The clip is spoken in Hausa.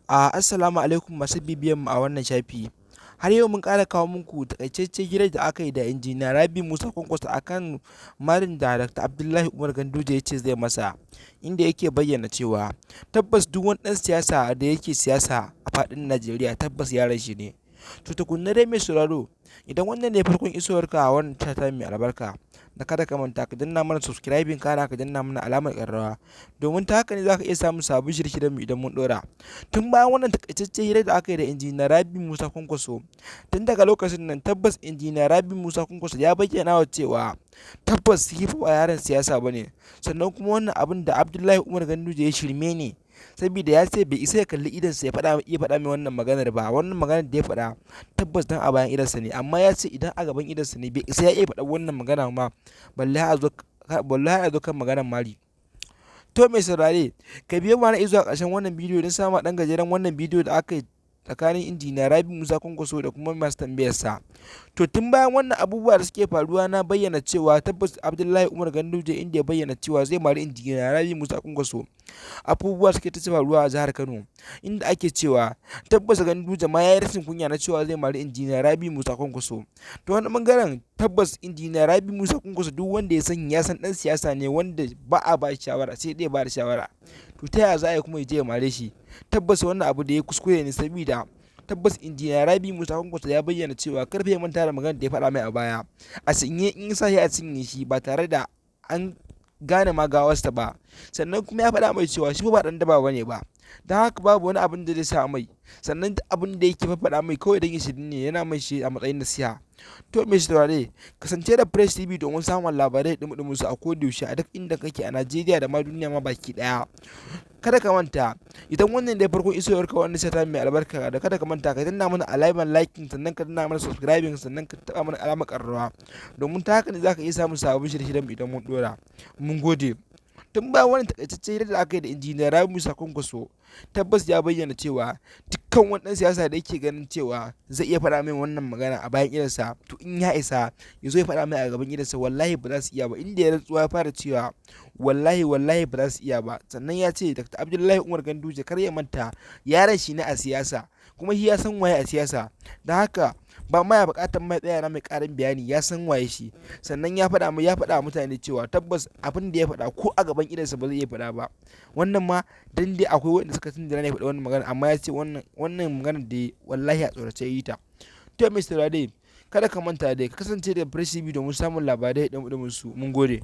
Assalamu alaikum masu bibiyan mu a wannan shafi. Har yau mun ƙara kawo muku takaitaccen hirar da aka yi da injiniya Rabi Musa Kwankwaso akan marin da Dr. Abdullahi Umar Ganduje ya ce zai masa, inda yake bayyana cewa tabbas duk wani ɗan siyasa da yake siyasa a faɗin Najeriya tabbas yaran shi ne. To tukunna dai mai sauraro, idan wannan ne farkon isowarka a wannan tata mai albarka, da kada ka manta ka danna mana subscribing kana ka danna mana alamar ƙararrawa, domin ta haka ne za ka iya samun sabbin shirye mu idan mun ɗora. Tun bayan wannan takaitaccen hira da aka yi da injiniya Rabi Musa Kwankwaso, tun daga lokacin nan tabbas injiniya Rabi Musa Kwankwaso ya bayyana wa cewa tabbas shi fa ba yaron siyasa ba ne, sannan kuma wannan abin da Abdullahi Umar Ganduje ya shirme ne, saboda ya ce bai isa ya kalli idansa ya faɗa mai wannan maganar ba. Wannan maganar da ya faɗa tabbas dan a bayan idansa ne, amma ya ce idan a gaban idansa ne bai isa ya iya faɗa wannan magana ma, balle har a zo kan maganar mari. To mai saurare, ka biyo mana izuwa ƙarshen wannan bidiyo don samun ɗan gajeren wannan bidiyo da aka yi tsakanin injiniya Rabi Musa Kwankwaso da kuma masu tambayarsa. To tun bayan wannan abubuwa da suke faruwa na bayyana cewa tabbas Abdullahi Umar Ganduje, inda ya bayyana cewa zai mari injiniya Rabi Musa Kwankwaso, abubuwa suke ta faruwa a jihar Kano, inda ake cewa tabbas Ganduje ma ya yi rashin kunya na cewa zai mari injiniya Rabi Musa Kwankwaso. To wani bangaren tabbas injiniya Rabi Musa Kwankwaso duk wanda ya san dan siyasa ne wanda ba a ba shawara sai dai ba da shawara. To ta yaya za a yi kuma ya je ya mare shi? Tabbas wannan abu da ya kuskure ne, sabida tabbas injiniya Rabi Musa Kwankwaso ya bayyana cewa karfe ya manta da magana da ya faɗa mai a baya, a cinye in sa shi a cinye shi ba tare da an gane ma gawarsa ba. Sannan kuma ya faɗa mai cewa shi ba ɗan daba bane ba, don haka babu wani abin da zai sa mai. Sannan abin da yake faɗa mai kawai dan ya shirin ne, yana mai shi a matsayin nasiha. To mai saurare, kasance da Press TV domin samun labarai dumudumin su a kodayaushe a duk inda kake a Najeriya da ma duniya ma baki ɗaya. Kada ka manta, idan wannan dai farkon isowar ka wannan sata mai albarka, da kada ka manta ka danna mana alamar liking, sannan ka danna mana subscribing, sannan ka taɓa mana alamar ƙararrawa, domin ta haka ne za ka iya samun sababbin shirye-shiryen idan mun ɗora. Mun gode. Tun bayan wani takaitaccen hira da aka yi da injiniya Rabi Musa Kwankwaso, tabbas ya bayyana cewa dukkan wani ɗan siyasa da yake ganin cewa zai iya faɗa mai wannan magana a bayan idansa, to in ya isa ya zo ya faɗa mai a gaban idansa, wallahi ba za su iya ba. Inda ya rantsuwa ya fara cewa wallahi ba za su iya ba. Sannan ya ce Dr. Abdullahi Umar Ganduje kar ya manta yaran shi ne a siyasa, kuma shi ya san waye a siyasa, don haka ba ma ya buƙatar mai tsaya na mai ƙarin bayani, ya san waye shi. Sannan ya faɗa mutane cewa tabbas abin da ya faɗa ko a gaban idansa ba zai iya faɗa ba. Wannan ma dan dai akwai wanda suka tun da ya faɗa wannan magana, amma ya ce wannan magana da wallahi a tsorace yi ta. To mai saurare, kada ka manta dai ka kasance da Press TV domin samun labarai da su. Mun gode.